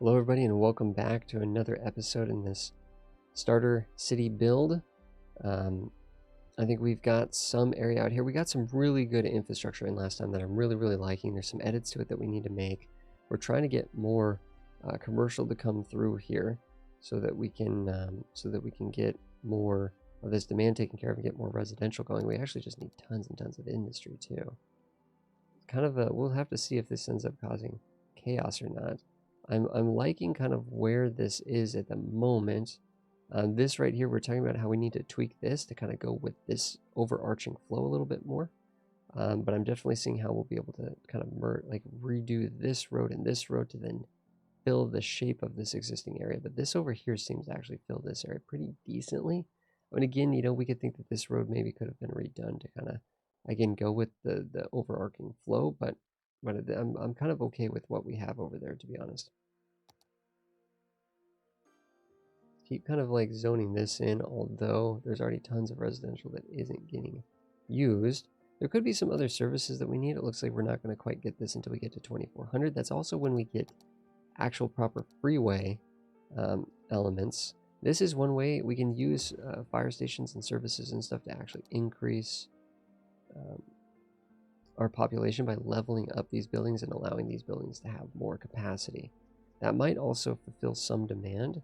Hello everybody and welcome back to another episode in this starter city build. I think we've got some area out here. We got some really good infrastructure in last time that I'm really liking. There's some edits to it that we need to make. We're trying to get more commercial to come through here so that we can get more of this demand taken care of and get more residential going. We actually just need tons and tons of industry too. Kind of we'll have to see if this ends up causing chaos or not. I'm liking kind of where this is at the moment. This right here, we're talking about how we need to tweak this to kind of go with this overarching flow a little bit more. But I'm definitely seeing how we'll be able to kind of redo this road and this road to then fill the shape of this existing area. But this over here seems to actually fill this area pretty decently. And again, we could think that this road maybe could have been redone to kind of, again, go with the overarching flow, but I'm kind of okay with what we have over there, to be honest. Keep kind of like zoning this in, although there's already tons of residential that isn't getting used. There could be some other services that we need. It looks like we're not going to quite get this until we get to 2400. That's also when we get actual proper freeway elements. This is one way we can use fire stations and services and stuff to actually increase our population by leveling up these buildings and allowing these buildings to have more capacity. That might also fulfill some demand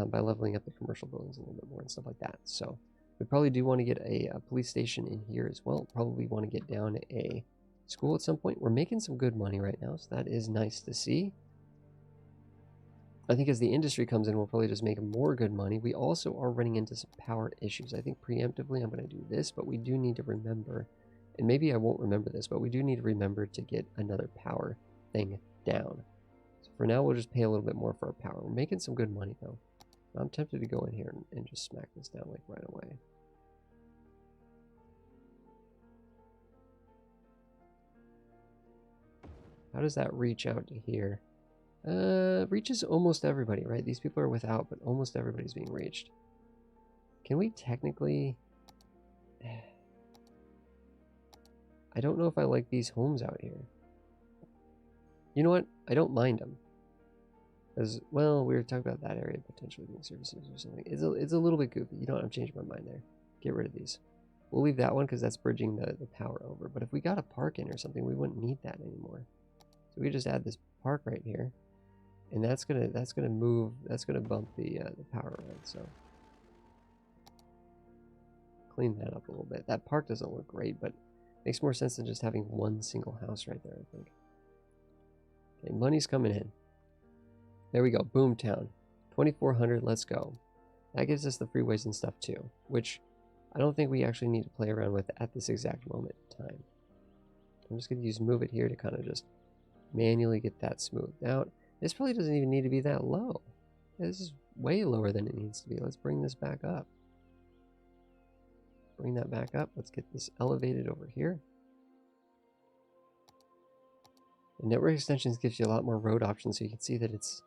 by leveling up the commercial buildings a little bit more and stuff like that. So we probably do want to get a police station in here as well. Probably want to get down a school at some point. We're making some good money right now, so that is nice to see. I think as the industry comes in, we'll probably just make more good money. We also are running into some power issues. I think preemptively I'm going to do this, but we do need to remember, and maybe I won't remember this, but we do need to remember to get another power thing down. So for now, we'll just pay a little bit more for our power. We're making some good money though. I'm tempted to go in here and just smack this down like right away. How does that reach out to here? Reaches almost everybody, right? These people are without, but almost everybody's being reached. Can we technically... I don't know if I like these homes out here. You know what? I don't mind them. As well, we were talking about that area potentially being services or something. It's a little bit goofy. You know what? I'm changing my mind there. Get rid of these. We'll leave that one because that's bridging the power over. But if we got a park in or something, we wouldn't need that anymore. So we just add this park right here, and that's gonna bump the power around. So clean that up a little bit. That park doesn't look great, but makes more sense than just having one single house right there, I think. Okay, money's coming in. There we go, Boomtown. 2400, let's go. That gives us the freeways and stuff too, which I don't think we actually need to play around with at this exact moment in time. I'm just going to use move it here to kind of just manually get that smoothed out. This probably doesn't even need to be that low. This is way lower than it needs to be. Let's bring this back up. Bring that back up. Let's get this elevated over here. The network extensions gives you a lot more road options, so you can see that it's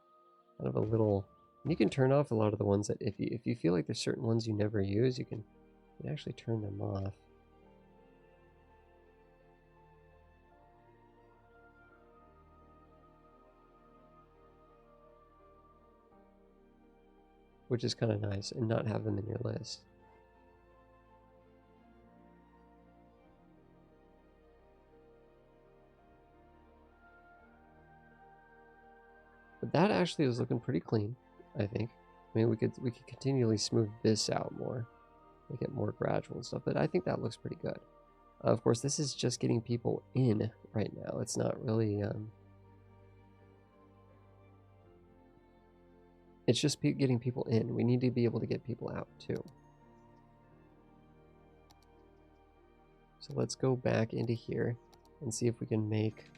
kind of a little... You can turn off a lot of the ones that if you feel like there's certain ones you never use, you can actually turn them off. Which is kind of nice, and not have them in your list. But that actually was looking pretty clean, I think. I mean, we could continually smooth this out more, make it more gradual and stuff, but I think that looks pretty good. Of course, this is just getting people in right now. It's not really... It's just getting people in. We need to be able to get people out, too. So let's go back into here and see if we can make...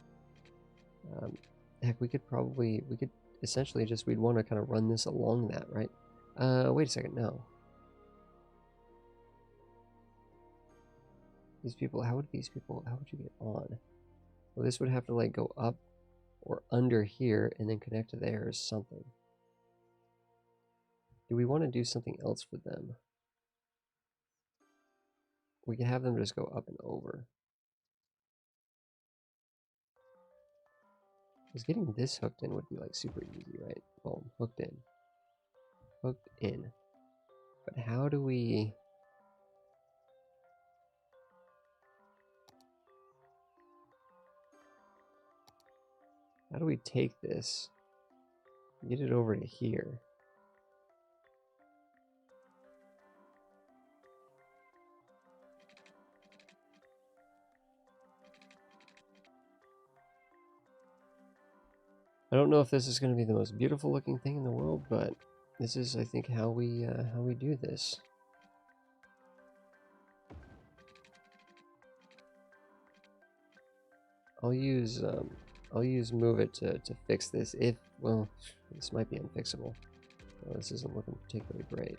heck, we could essentially just... We'd want to kind of run this along that, right? Wait a second, no. These people, how would you get on? Well, this would have to like go up or under here and then connect to there or something. Do we want to do something else for them? We can have them just go up and over. Because getting this hooked in would be like super easy, right? Boom, hooked in. Hooked in. But how do we... How do we take this, get it over to here? I don't know if this is going to be the most beautiful looking thing in the world, but this is, I think, how we do this. I'll use move it to fix this. If, well, this might be unfixable. Well, this isn't looking particularly great.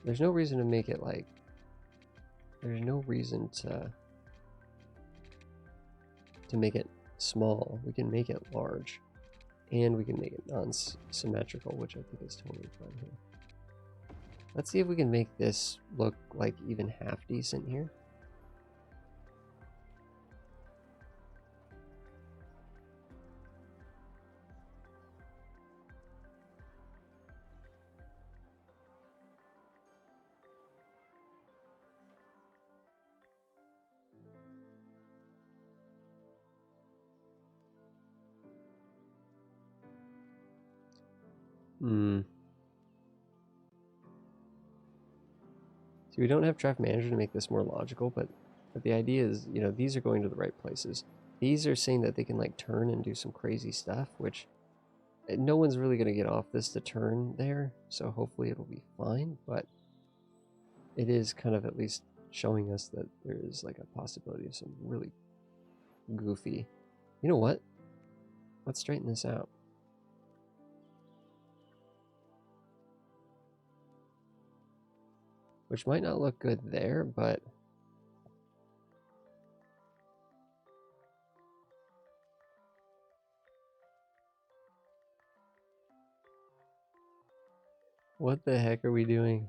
There's no reason to make it like, there's no reason to make it small. We can make it large, and we can make it non-symmetrical, which I think is totally fine here. Let's see if we can make this look like even half decent here. See, we don't have traffic manager to make this more logical, but the idea is, you know, these are going to the right places. These are saying that they can like turn and do some crazy stuff, which no one's really going to get off this to turn there, so hopefully it'll be fine, but it is kind of at least showing us that there is like a possibility of some really goofy... You know what? Let's straighten this out. Which might not look good there, but... What the heck are we doing?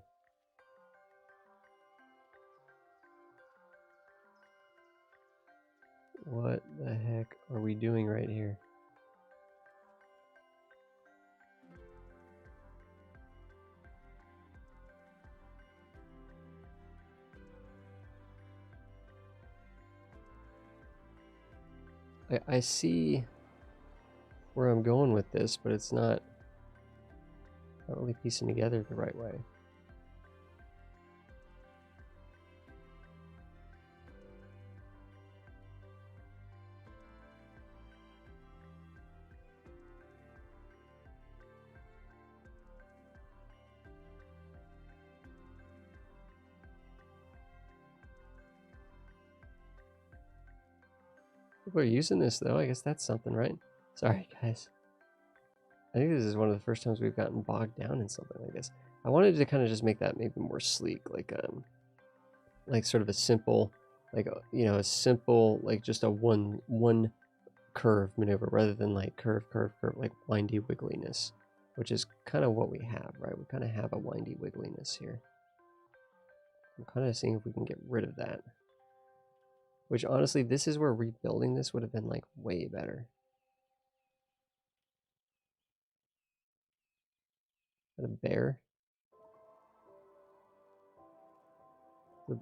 What the heck are we doing right here? I see where I'm going with this, but it's not really piecing together the right way. People are using this though, I guess that's something, right? Sorry guys. I think this is one of the first times we've gotten bogged down in something like this. I wanted to kind of just make that maybe more sleek, like sort of a simple, like, you know, a simple, like just a one curve maneuver rather than like curve, like windy wiggliness, which is kind of what we have, right? We kind of have a windy wiggliness here. I'm kind of seeing if we can get rid of that. Which honestly, this is where rebuilding this would have been like way better. A bear?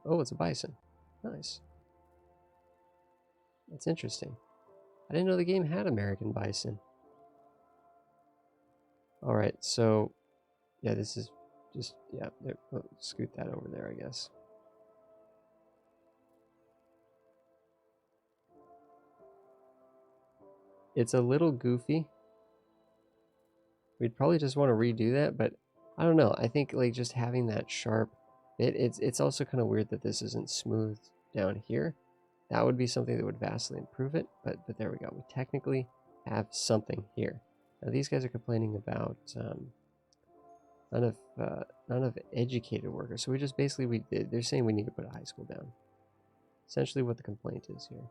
Oh, it's a bison. Nice. That's interesting. I didn't know the game had American bison. Alright, so... yeah, this is just... yeah, oh, scoot that over there, I guess. It's a little goofy. We'd probably just want to redo that, but I don't know. I think like just having that sharp bit, it's also kind of weird that this isn't smooth down here. That would be something that would vastly improve it, but there we go. We technically have something here. Now these guys are complaining about none of educated workers. So we just basically they're saying we need to put a high school down. Essentially what the complaint is here.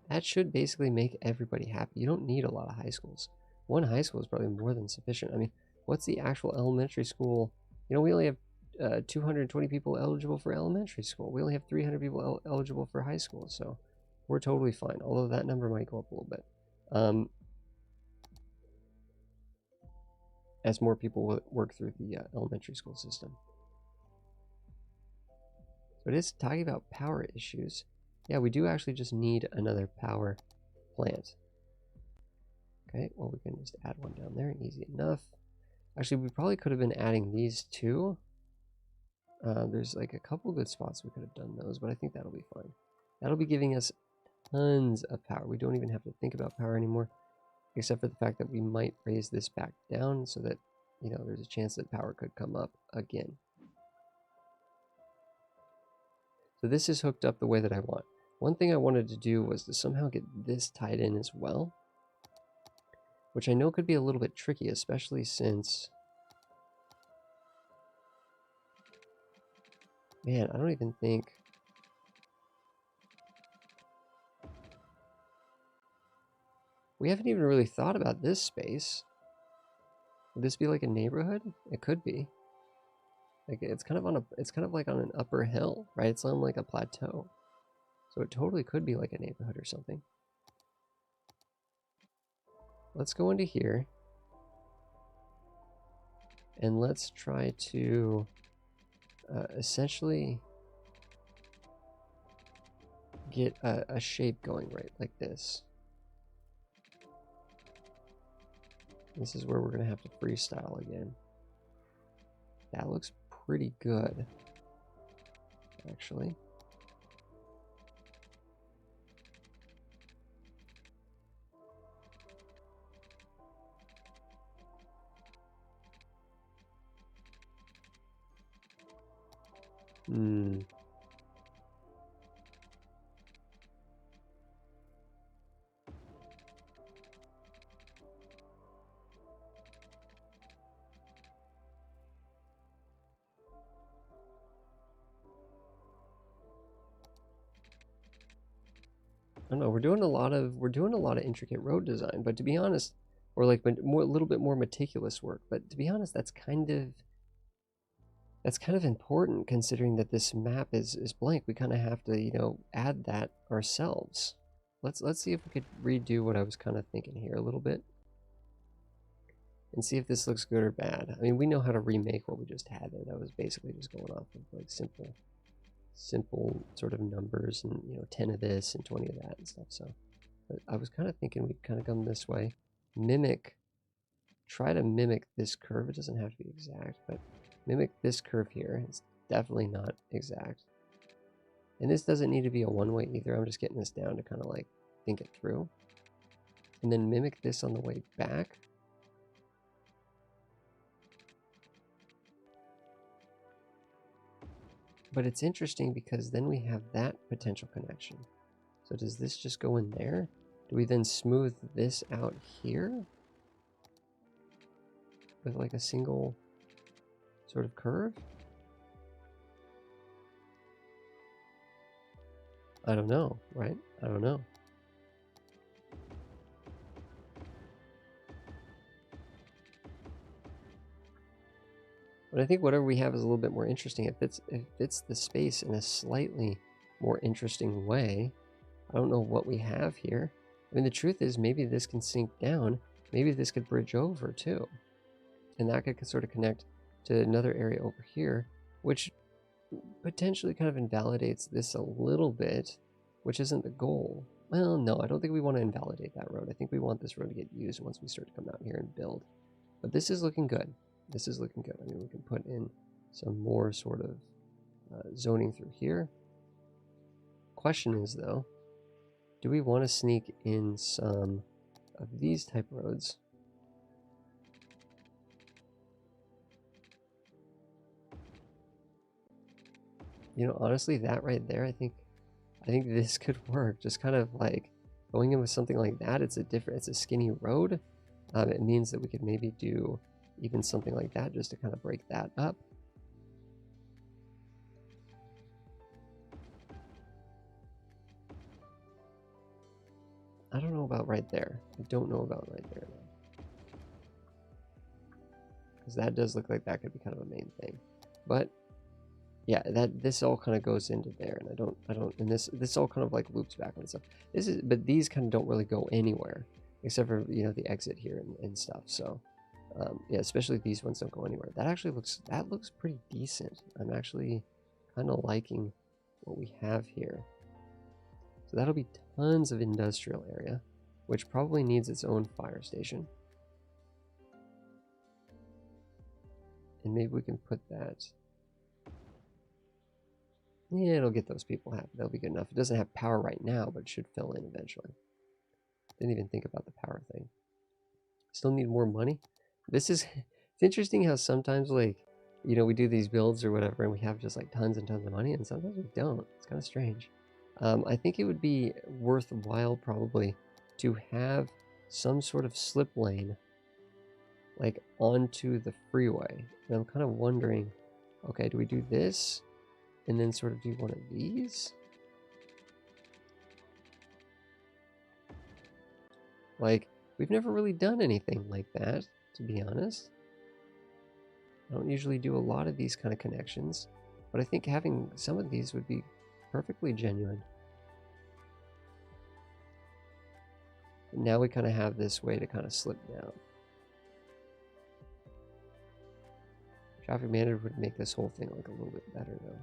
That should basically make everybody happy. You don't need a lot of high schools. One high school is probably more than sufficient. I mean, what's the actual elementary school? You know, we only have 220 people eligible for elementary school. We only have 300 people eligible for high school, so we're totally fine. Although that number might go up a little bit. As more people work through the elementary school system. So it is talking about power issues. Yeah, we do actually just need another power plant. Okay, well, we can just add one down there, easy enough. Actually, we probably could have been adding these two. There's like a couple good spots we could have done those, but I think that'll be fine. That'll be giving us tons of power. We don't even have to think about power anymore, except for the fact that we might raise this back down so that, you know, there's a chance that power could come up again. So this is hooked up the way that I want. One thing I wanted to do was to somehow get this tied in as well, which I know could be a little bit tricky, especially since, man, I don't even think, we haven't even really thought about this space. Would this be like a neighborhood? It could be. Like it's kind of like on an upper hill, right? It's on like a plateau. So it totally could be like a neighborhood or something. Let's go into here. And let's try to essentially get a shape going right like this. This is where we're going to have to freestyle again. That looks pretty good, actually. I don't know. We're doing a lot of intricate road design, but to be honest, or like a little bit more meticulous work. But to be honest, that's kind of important considering that this map is blank. We kind of have to, you know, add that ourselves. Let's see if we could redo what I was kind of thinking here a little bit, and see if this looks good or bad. I mean, we know how to remake what we just had there. That was basically just going off of like simple sort of numbers, and you know, 10 of this and 20 of that and stuff. So but I was kind of thinking we'd kind of come this way, try to mimic this curve. It doesn't have to be exact, but mimic this curve here. It's definitely not exact, and this doesn't need to be a one-way either. I'm just getting this down to kind of like think it through, and then mimic this on the way back. But it's interesting because then we have that potential connection. So does this just go in there? Do we then smooth this out here with like a single sort of curve? I don't know, right? I don't know. But I think whatever we have is a little bit more interesting. It fits the space in a slightly more interesting way. I don't know what we have here. I mean, the truth is maybe this can sink down. Maybe this could bridge over too. And that could sort of connect to another area over here, which potentially kind of invalidates this a little bit, which isn't the goal. Well, no, I don't think we want to invalidate that road. I think we want this road to get used once we start to come out here and build. But this is looking good. This is looking good. I mean, we can put in some more sort of zoning through here. Question is, though, do we want to sneak in some of these type roads? You know, honestly, that right there, I think this could work. Just kind of like going in with something like that. It's a skinny road. It means that we could maybe do even something like that just to kind of break that up. I don't know about right there. I don't know about right there, because that does look like that could be kind of a main thing. But yeah, that this all kind of goes into there, and I don't, and this all kind of like loops back on itself. But these kind of don't really go anywhere except for, you know, the exit here and stuff. So, yeah, especially these ones don't go anywhere. That looks pretty decent. I'm actually kind of liking what we have here. So that'll be tons of industrial area, which probably needs its own fire station. And maybe we can put that. Yeah, it'll get those people happy. That'll be good enough. It doesn't have power right now, but it should fill in eventually. Didn't even think about the power thing. Still need more money. It's interesting how sometimes, like, you know, we do these builds or whatever, and we have just like tons and tons of money, and sometimes we don't. It's kind of strange. I think it would be worthwhile probably to have some sort of slip lane like onto the freeway. And I'm kind of wondering, okay, do we do this and then sort of do one of these? Like, we've never really done anything like that, to be honest. I don't usually do a lot of these kind of connections, but I think having some of these would be perfectly genuine. And now we kind of have this way to kind of slip down. Traffic manager would make this whole thing like a little bit better though.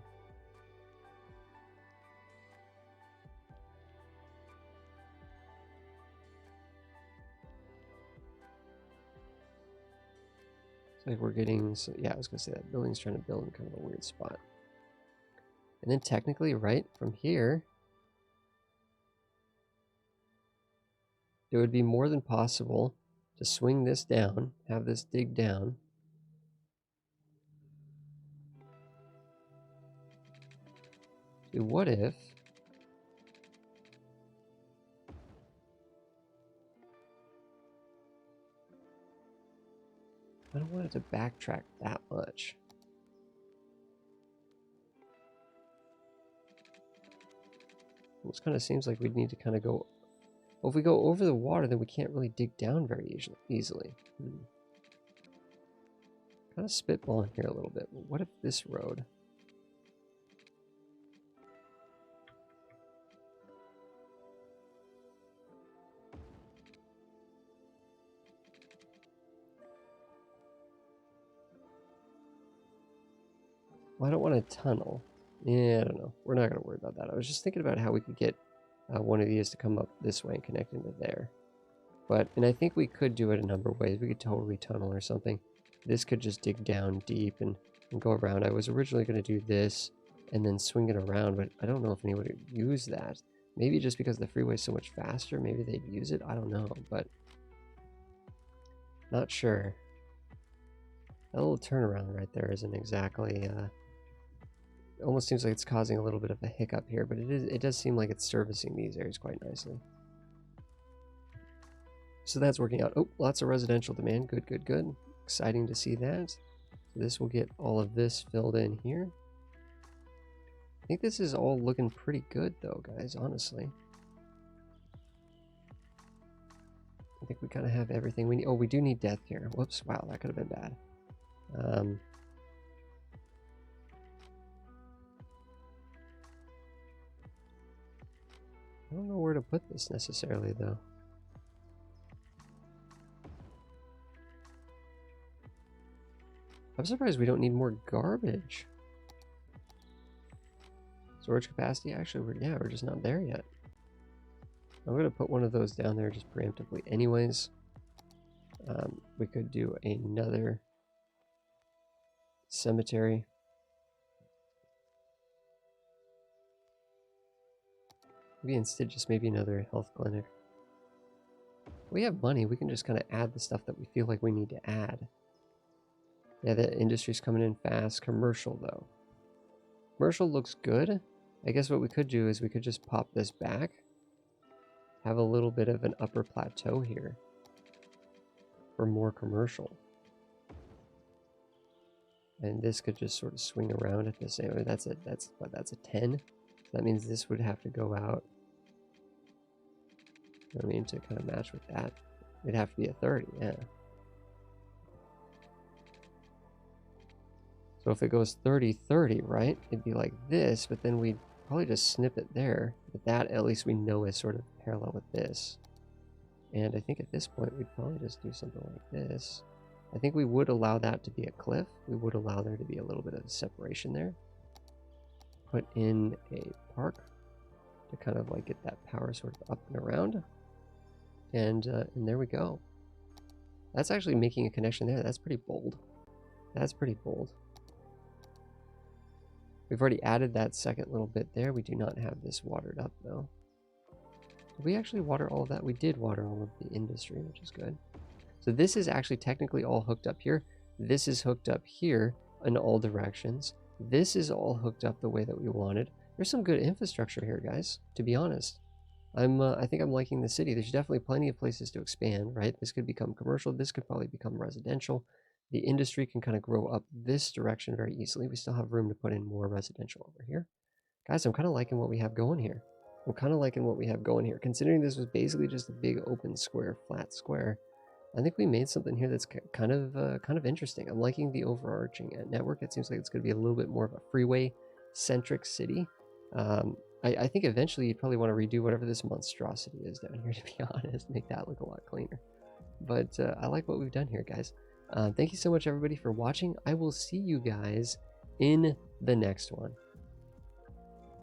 Like we're getting, so yeah, I was gonna say that building's trying to build in kind of a weird spot. And then technically, right from here, it would be more than possible to swing this down, have this dig down. Dude, what if I don't want it to backtrack that much? It kind of seems like we'd need to kind of go. Well, if we go over the water, then we can't really dig down very easily. Kind of spitballing here a little bit. What if this road? Well, I don't want a tunnel. Yeah, I don't know. We're not going to worry about that. I was just thinking about how we could get one of these to come up this way and connect into there. And I think we could do it a number of ways. We could totally tunnel or something. This could just dig down deep and go around. I was originally going to do this and then swing it around, but I don't know if anyone would use that. Maybe just because the freeway is so much faster, maybe they'd use it. I don't know, but not sure. That little turnaround right there isn't exactly... it almost seems like it's causing a little bit of a hiccup here, but it does seem like it's servicing these areas quite nicely. So that's working out. Oh, lots of residential demand. Good, good, good. Exciting to see that. So this will get all of this filled in here. I think this is all looking pretty good though, guys, honestly. I think we kind of have everything we need. Oh, we do need death care. Whoops, wow, that could have been bad. I don't know where to put this necessarily though. I'm surprised we don't need more garbage. Storage capacity? Actually, we're just not there yet. I'm going to put one of those down there just preemptively anyways. We could do another cemetery. Maybe instead just maybe another health clinic. We have money. We can just kind of add the stuff that we feel like we need to add. Yeah, the industry's coming in fast. Commercial, though. Commercial looks good. I guess what we could do is we could just pop this back. Have a little bit of an upper plateau here. For more commercial. And this could just sort of swing around at the same way. That's a 10. So that means this would have to go out. I mean, to kind of match with that. It'd have to be a 30, yeah. So if it goes 30-30, right, it'd be like this, but then we'd probably just snip it there. But that, at least we know, is sort of parallel with this. And I think at this point, we'd probably just do something like this. I think we would allow that to be a cliff. We would allow there to be a little bit of separation there. Put in a park to kind of like get that power sort of up and around. And there we go. That's actually making a connection there. That's pretty bold. That's pretty bold. We've already added that second little bit there. We do not have this watered up though. Did we actually water all of that? We did water all of the industry, which is good. So this is actually technically all hooked up here. This is hooked up here in all directions. This is all hooked up the way that we wanted. There's some good infrastructure here, guys, to be honest. I think I'm liking the city. There's definitely plenty of places to expand, right? This could become commercial. This could probably become residential. The industry can kind of grow up this direction very easily. We still have room to put in more residential over here. Guys, I'm kind of liking what we have going here. I'm kind of liking what we have going here. Considering this was basically just a big open square, flat square, I think we made something here that's kind of interesting. I'm liking the overarching network. It seems like it's going to be a little bit more of a freeway-centric city. I think eventually you'd probably want to redo whatever this monstrosity is down here, to be honest. Make that look a lot cleaner. But I like what we've done here, guys. Thank you so much, everybody, for watching. I will see you guys in the next one.